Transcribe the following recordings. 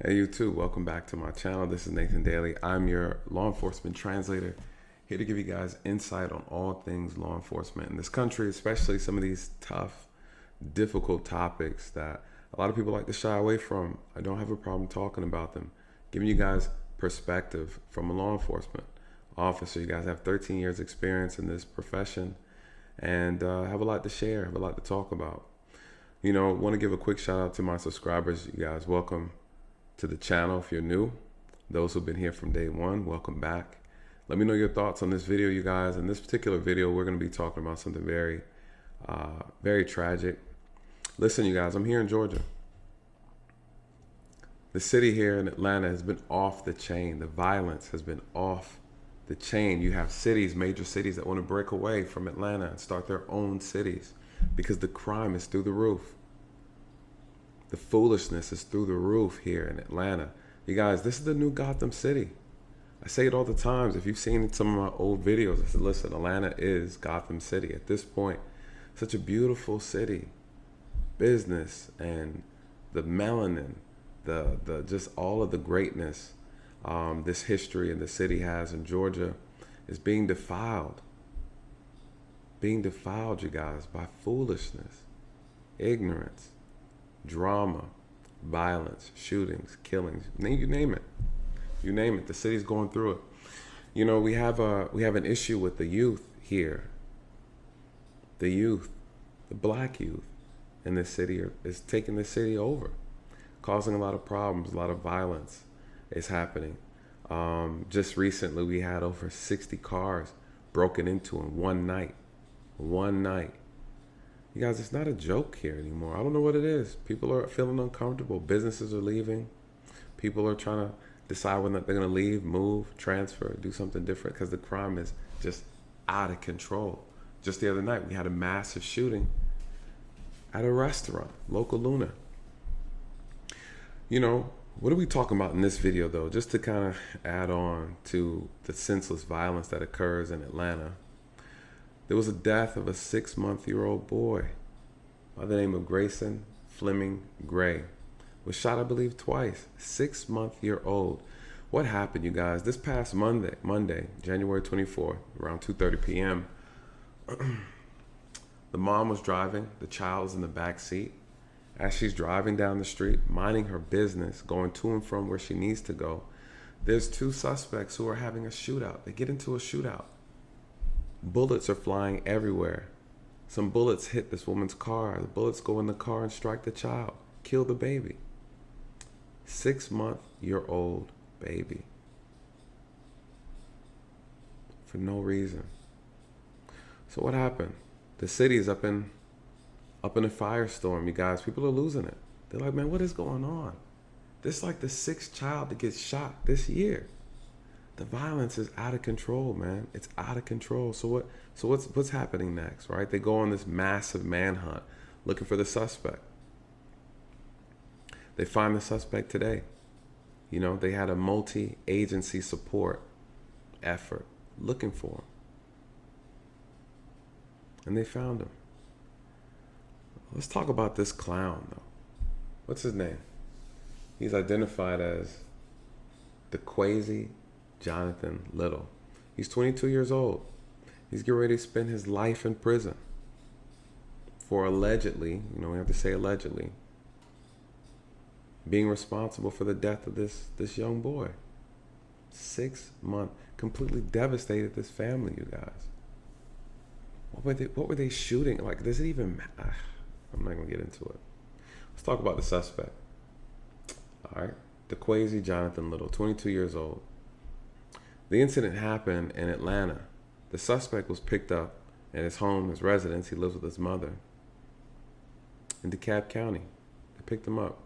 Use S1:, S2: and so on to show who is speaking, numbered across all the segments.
S1: Hey, you too. Welcome back to my channel. This is Nathan Daley. I'm your law enforcement translator, here to give you guys insight on all things law enforcement in this country, especially some of these tough, difficult topics that a lot of people like to shy away from. I don't have a problem talking about them, giving you guys perspective from a law enforcement officer. You guys have 13 years experience in this profession and have a lot to share, have a lot to talk about. Want to give a quick shout out to my subscribers. You guys, welcome to the channel if you're new. Those who've been here from day one, welcome back. Let me know your thoughts on this video, you guys. In this particular video, we're going to be talking about something very tragic. Listen, you guys, I'm here in Georgia. The city here in Atlanta has been off the chain. The violence has been off the chain. You have cities, major cities, that want to break away from Atlanta and start their own cities because the crime is through the roof. The foolishness is through the roof here in Atlanta. You guys, this is the new Gotham City. I say it all the times. If you've seen some of my old videos, I said, listen, Atlanta is Gotham City. At this point, such a beautiful city. Business and the melanin, the just all of the greatness this history in the city has in Georgia is being defiled. Being defiled, you guys, by foolishness, ignorance, drama, violence, shootings, killings, you name it. You name it. The city's going through it. We have an issue with the youth here. The youth, the black youth in this city is taking the city over, causing a lot of problems, a lot of violence is happening. Just recently, we had over 60 cars broken into in one night. One night. You guys, it's not a joke here anymore. I don't know what it is. People are feeling uncomfortable. Businesses are leaving. People are trying to decide whether they're going to leave, move, transfer, do something different because the crime is just out of control. Just the other night, we had a massive shooting at a restaurant, Local Luna. What are we talking about in this video, though? Just to kind of add on to the senseless violence that occurs in Atlanta. There was a death of a 6-month-old boy by the name of Grayson Fleming-Gray. Was shot, I believe, twice. 6-month-old. What happened, you guys? This past Monday, January 24th, around 2:30 p.m., the mom was driving. The child was in the back seat. As she's driving down the street, minding her business, going to and from where she needs to go, there's two suspects who are having a shootout. They get into a shootout. Bullets are flying everywhere. Some bullets hit this woman's car. The bullets go in the car and strike the child, kill the baby. 6-month-old baby. For no reason. So what happened? The city is up in a firestorm, you guys. People are losing it. They're like, man, what is going on? This is like the 6th child to get shot this year. The violence is out of control, man. It's out of control. So what's happening next, right? They go on this massive manhunt looking for the suspect. They find the suspect today. They had a multi-agency support effort looking for him. And they found him. Let's talk about this clown, though. What's his name? He's identified as Dequasie Little. He's 22 years old. He's getting ready to spend his life in prison for allegedly, we have to say allegedly, being responsible for the death of this young boy. 6 months, completely devastated this family, you guys. What were they shooting? Like, does it even matter? I'm not gonna get into it. Let's talk about the suspect. All right, Dequasie Little, 22 years old. The incident happened in Atlanta. The suspect was picked up at his home, his residence. He lives with his mother in DeKalb County. They picked him up.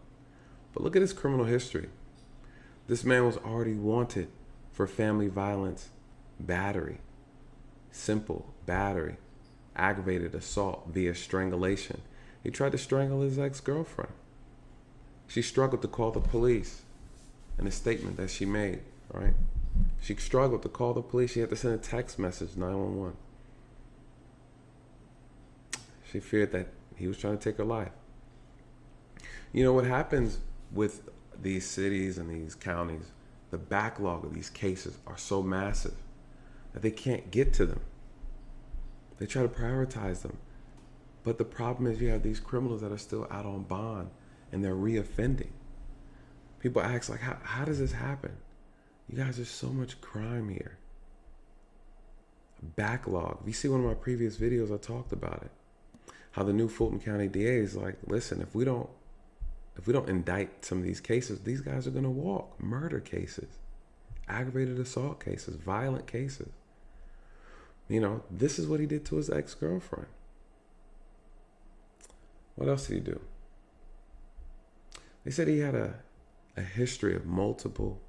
S1: But look at his criminal history. This man was already wanted for family violence, battery, simple battery, aggravated assault via strangulation. He tried to strangle his ex-girlfriend. She struggled to call the police in a statement that she made, right? She struggled to call the police. She had to send a text message, 911. She feared that he was trying to take her life. You know what happens with these cities and these counties, the backlog of these cases are so massive that they can't get to them. They try to prioritize them. But the problem is you have these criminals that are still out on bond and they're reoffending. People ask, like, how does this happen? You guys, there's so much crime here. Backlog. If you see one of my previous videos, I talked about it. How the new Fulton County DA is like, listen, if we don't indict some of these cases, these guys are going to walk. Murder cases, aggravated assault cases, violent cases. This is what he did to his ex-girlfriend. What else did he do? They said he had a history of multiple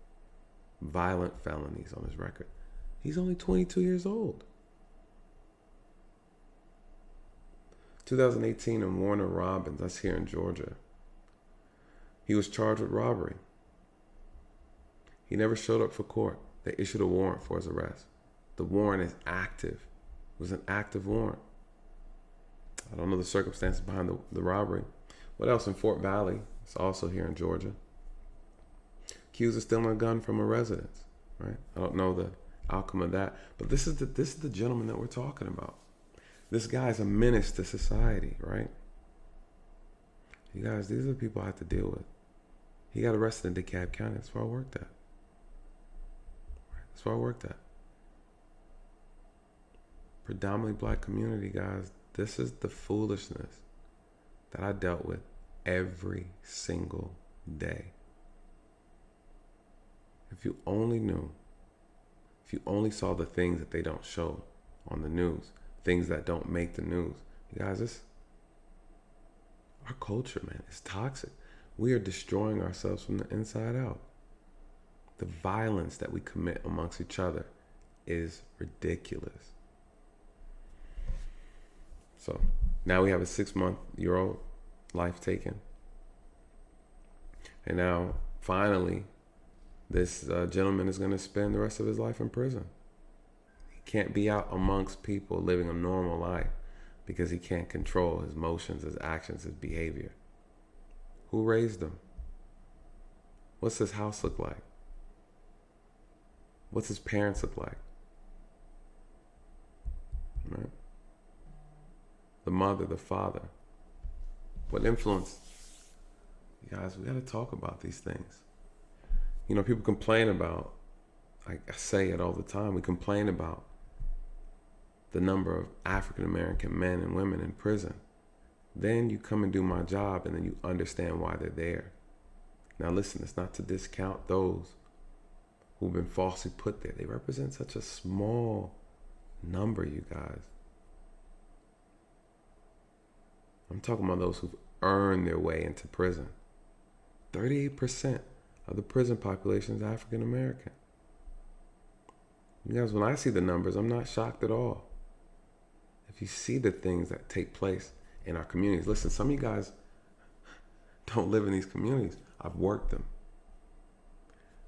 S1: violent felonies on his record. He's only 22 years old. 2018 in Warner Robins, that's here in Georgia. He was charged with robbery. He never showed up for court. They issued a warrant for his arrest. The warrant is active. It was an active warrant. I don't know the circumstances behind the robbery. What else? In Fort Valley, it's also here in Georgia. Accused of stealing a gun from a residence, right? I don't know the outcome of that, but this is the gentleman that we're talking about. This guy's a menace to society, right? You guys, these are the people I have to deal with. He got arrested in DeKalb County. That's where I worked at. That's where I worked at. Predominantly black community, guys. This is the foolishness that I dealt with every single day. If you only knew, if you only saw the things that they don't show on the news, things that don't make the news. You guys, our culture, man, is toxic. We are destroying ourselves from the inside out. The violence that we commit amongst each other is ridiculous. So now we have a 6-month-year-old life taken. And now, finally, this gentleman is going to spend the rest of his life in prison. He can't be out amongst people living a normal life because he can't control his emotions, his actions, his behavior. Who raised him? What's his house look like? What's his parents look like? Right? The mother, the father. What influence? You guys, we got to talk about these things. People complain about, I say it all the time, we complain about the number of African American men and women in prison. Then you come and do my job and then you understand why they're there. Now listen, it's not to discount those who've been falsely put there. They represent such a small number, you guys. I'm talking about those who've earned their way into prison. 38% of the prison population is African American. You guys, when I see the numbers, I'm not shocked at all. If you see the things that take place in our communities, listen, some of you guys don't live in these communities. I've worked them.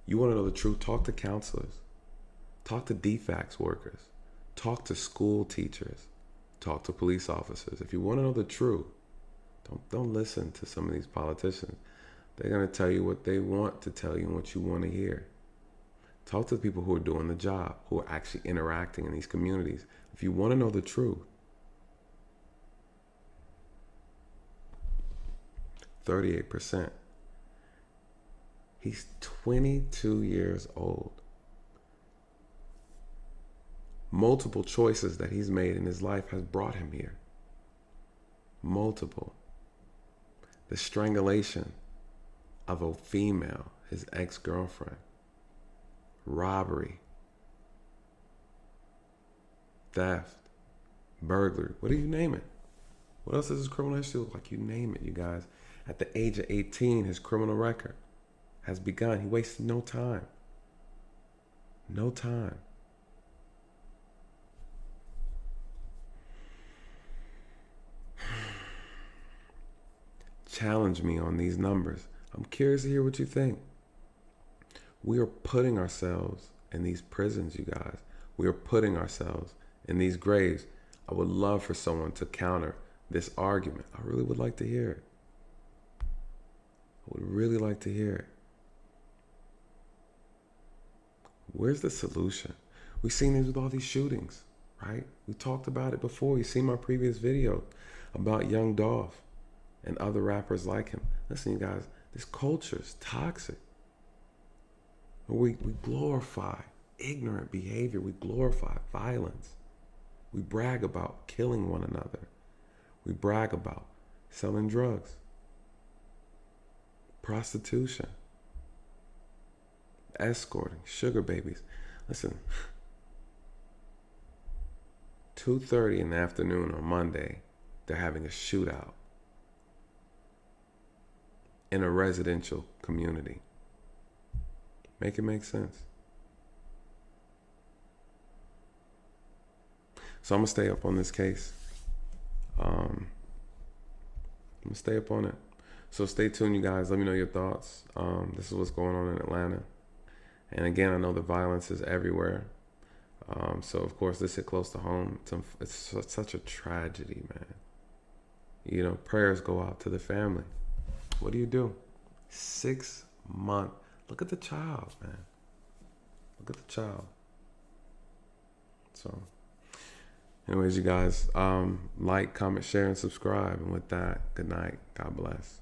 S1: You want to know the truth? Talk to counselors. Talk to DFACS workers. Talk to school teachers. Talk to police officers. If you want to know the truth, don't listen to some of these politicians. They're going to tell you what they want to tell you and what you want to hear. Talk to the people who are doing the job, who are actually interacting in these communities. If you want to know the truth, 38%. He's 22 years old. Multiple choices that he's made in his life has brought him here. Multiple. The strangulation of a female, his ex-girlfriend. Robbery. Theft. Burglary. What do you name it? What else does his criminal history look like? You name it, you guys. At the age of 18, his criminal record has begun. He wasted no time. No time. Challenge me on these numbers. I'm curious to hear what you think. We are putting ourselves in these prisons, you guys. We are putting ourselves in these graves. I would love for someone to counter this argument. I really would like to hear it. I would really like to hear it. Where's the solution? We've seen this with all these shootings, right? We talked about it before. You seen my previous video about Young Dolph and other rappers like him. Listen, you guys, this culture is toxic. We glorify ignorant behavior. We glorify violence. We brag about killing one another. We brag about selling drugs, prostitution, escorting, sugar babies. Listen, 2:30 in the afternoon on Monday, they're having a shootout in a residential community. Make it make sense. So I'm going to stay up on this case. I'm going to stay up on it. So stay tuned, you guys. Let me know your thoughts. This is what's going on in Atlanta. And again, I know the violence is everywhere. So, of course, this hit close to home. It's such a tragedy, man. You know, prayers go out to the family. What do you do? 6 months. Look at the child, man. Look at the child. So, anyways, you guys, like, comment, share, and subscribe. And with that, good night. God bless.